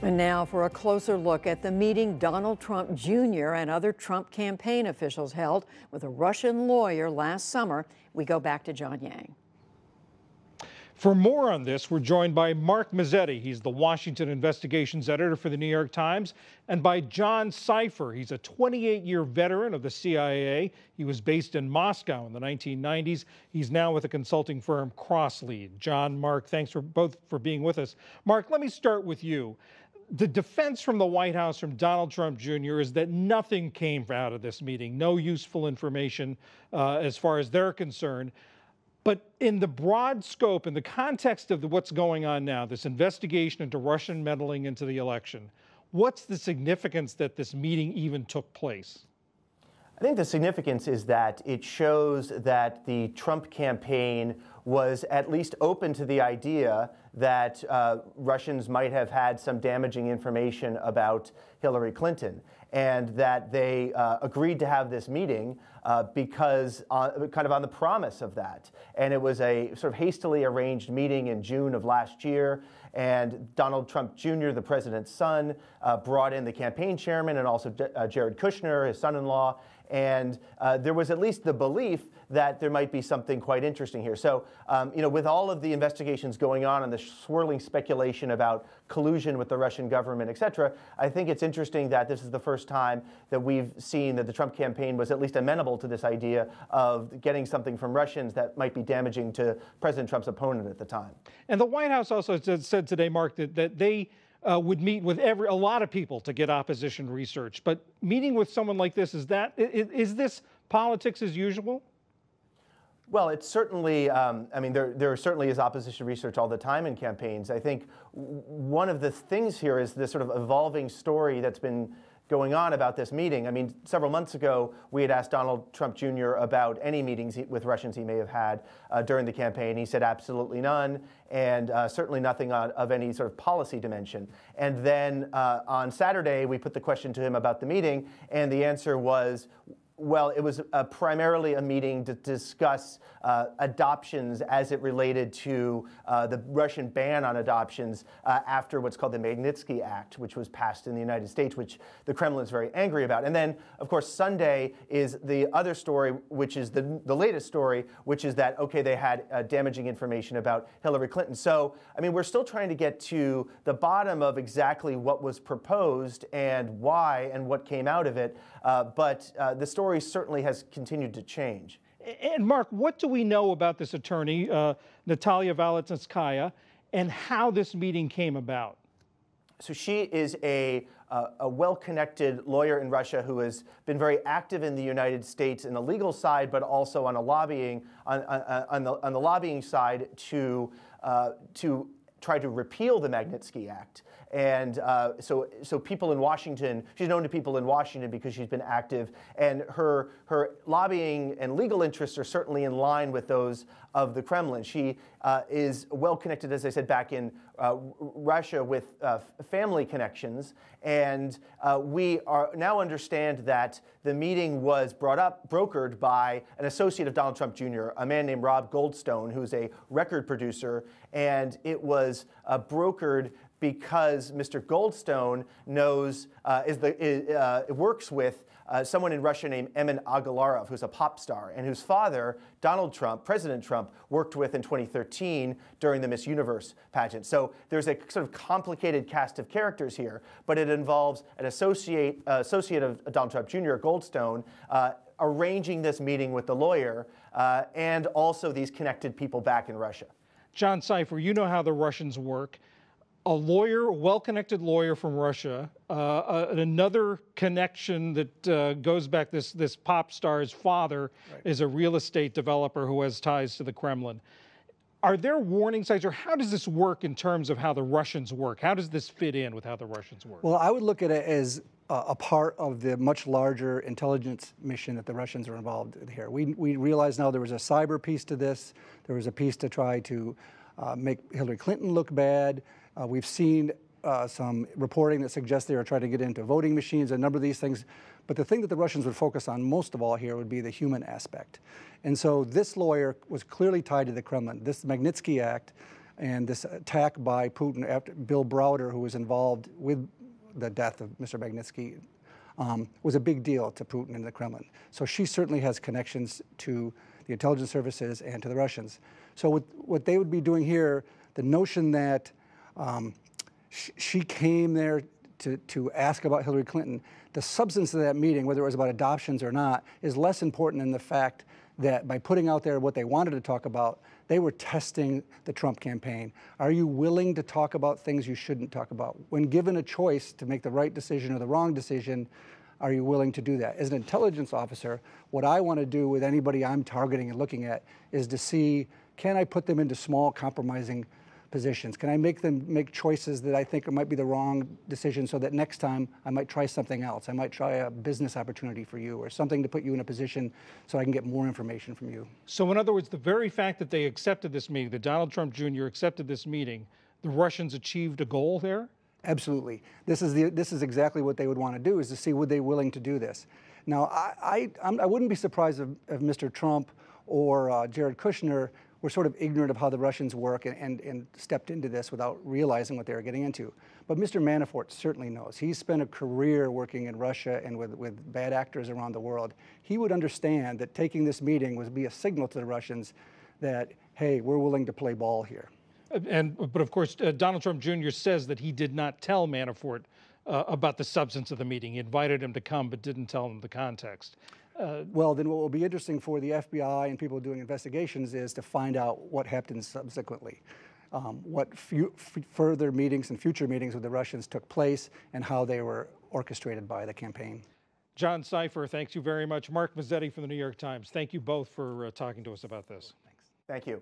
And now for a closer look at the meeting Donald Trump Jr. and other Trump campaign officials held with a Russian lawyer last summer. We go back to John Yang. For more on this, we're joined by Mark Mazzetti. He's the Washington investigations editor for the New York Times, and by John Sipher. He's a 28-year veteran of the CIA. He was based in Moscow in the 1990s. He's now with the consulting firm Crosslead. John, Mark, thanks for both for being with us. Mark, let me start with you. The defense from the White House from Donald Trump Jr. is that nothing came out of this meeting, no useful information as far as they're concerned. But in the broad scope, in the context of what's going on now, this investigation into Russian meddling into the election, what's the significance that this meeting even took place? I think the significance is that it shows that the Trump campaign was at least open to the idea that Russians might have had some damaging information about Hillary Clinton, and that they agreed to have this meeting because kind of on the promise of that. And it was a sort of hastily arranged meeting in June of last year, and Donald Trump Jr., the president's son, brought in the campaign chairman and also Jared Kushner, his son-in-law, and there was at least the belief that there might be something quite interesting here. So, you know, with all of the investigations going on and the swirling speculation about collusion with the Russian government, et cetera, I think it's interesting that this is the first time that we've seen that the Trump campaign was at least amenable to this idea of getting something from Russians that might be damaging to President Trump's opponent at the time. And the White House also said today, Mark, that they would meet with a lot of people to get opposition research. But meeting with someone like this, is this politics as usual? Well, it's certainly, I mean, there certainly is opposition research all the time in campaigns. I think one of the things here is this sort of evolving story that's been going on about this meeting. I mean, several months ago, we had asked Donald Trump Jr. about any meetings with Russians he may have had during the campaign. He said absolutely none, and certainly nothing of any sort of policy dimension. And then on Saturday, we put the question to him about the meeting, and the answer was, well, it was primarily a meeting to discuss adoptions as it related to the Russian ban on adoptions after what's called the Magnitsky Act, which was passed in the United States, which the Kremlin is very angry about. And then, of course, Sunday is the other story, which is the latest story, which is that, okay, they had damaging information about Hillary Clinton. So, I mean, we're still trying to get to the bottom of exactly what was proposed and why and what came out of it. But the story certainly has continued to change. And Mark, what do we know about this attorney, Natalia Valentinskaya, and how this meeting came about? So she is a well-connected lawyer in Russia who has been very active in the United States in the legal side, but also on a lobbying on the lobbying side to try to repeal the Magnitsky Act. And so people in Washington, she's known to people in Washington because she's been active, and her lobbying and legal interests are certainly in line with those of the Kremlin. She is well connected, as I said, back in Russia with family connections, and we now understand that the meeting was brokered by an associate of Donald Trump Jr., a man named Rob Goldstone, who's a record producer, and it was brokered because Mr. Goldstone knows, works with someone in Russia named Emin Agalarov, who's a pop star, and whose father, Donald Trump, President Trump, worked with in 2013 during the Miss Universe pageant. So there's a sort of complicated cast of characters here, but it involves an associate of Donald Trump Jr., Goldstone, arranging this meeting with the lawyer, and also these connected people back in Russia. John Sipher, you know how the Russians work. A lawyer, a well-connected lawyer from Russia, another connection that goes back, this pop star's father is a real estate developer who has ties to the Kremlin. Are there warning signs, or how does this work in terms of how the Russians work? How does this fit in with how the Russians work? Well, I would look at it as a part of the much larger intelligence mission that the Russians are involved in here. We realize now there was a cyber piece to this. There was a piece to try to make Hillary Clinton look bad. We've seen some reporting that suggests they are trying to get into voting machines, a number of these things. But the thing that the Russians would focus on most of all here would be the human aspect. And so this lawyer was clearly tied to the Kremlin. This Magnitsky Act And this attack by Putin after Bill Browder, who was involved with the death of Mr. Magnitsky, was a big deal to Putin and the Kremlin. So she certainly has connections to the intelligence services and to the Russians. So what they would be doing here, the notion that she came there to ask about Hillary Clinton, the substance of that meeting, whether it was about adoptions or not, is less important than the fact that by putting out there what they wanted to talk about, they were testing the Trump campaign. Are you willing to talk about things you shouldn't talk about? When given a choice to make the right decision or the wrong decision, are you willing to do that? As an intelligence officer, what I want to do with anybody I'm targeting and looking at is to see, can I put them into small compromising positions? Can I make them make choices that I think might be the wrong decision so that next time I might try something else? I might try a business opportunity for you or something to put you in a position so I can get more information from you. So in other words, the very fact that they accepted this meeting, that Donald Trump Jr. accepted this meeting, the Russians achieved a goal there? Absolutely. This is exactly what they would want to do, is to see would they willing to do this. Now, I wouldn't be surprised if Mr. Trump or Jared Kushner were sort of ignorant of how the Russians work and stepped into this without realizing what they were getting into. But Mr. Manafort certainly knows. He's spent a career working in Russia and with bad actors around the world. He would understand that taking this meeting would be a signal to the Russians that, hey, we're willing to play ball here. But of course, Donald Trump Jr. says that he did not tell Manafort about the substance of the meeting. He invited him to come, but didn't tell him the context. Well, then what will be interesting for the FBI and people doing investigations is to find out what happened subsequently. What further meetings and future meetings with the Russians took place and how they were orchestrated by the campaign. John Sipher, thanks you very much. Mark Mazzetti from the New York Times, thank you both for talking to us about this. Thank you.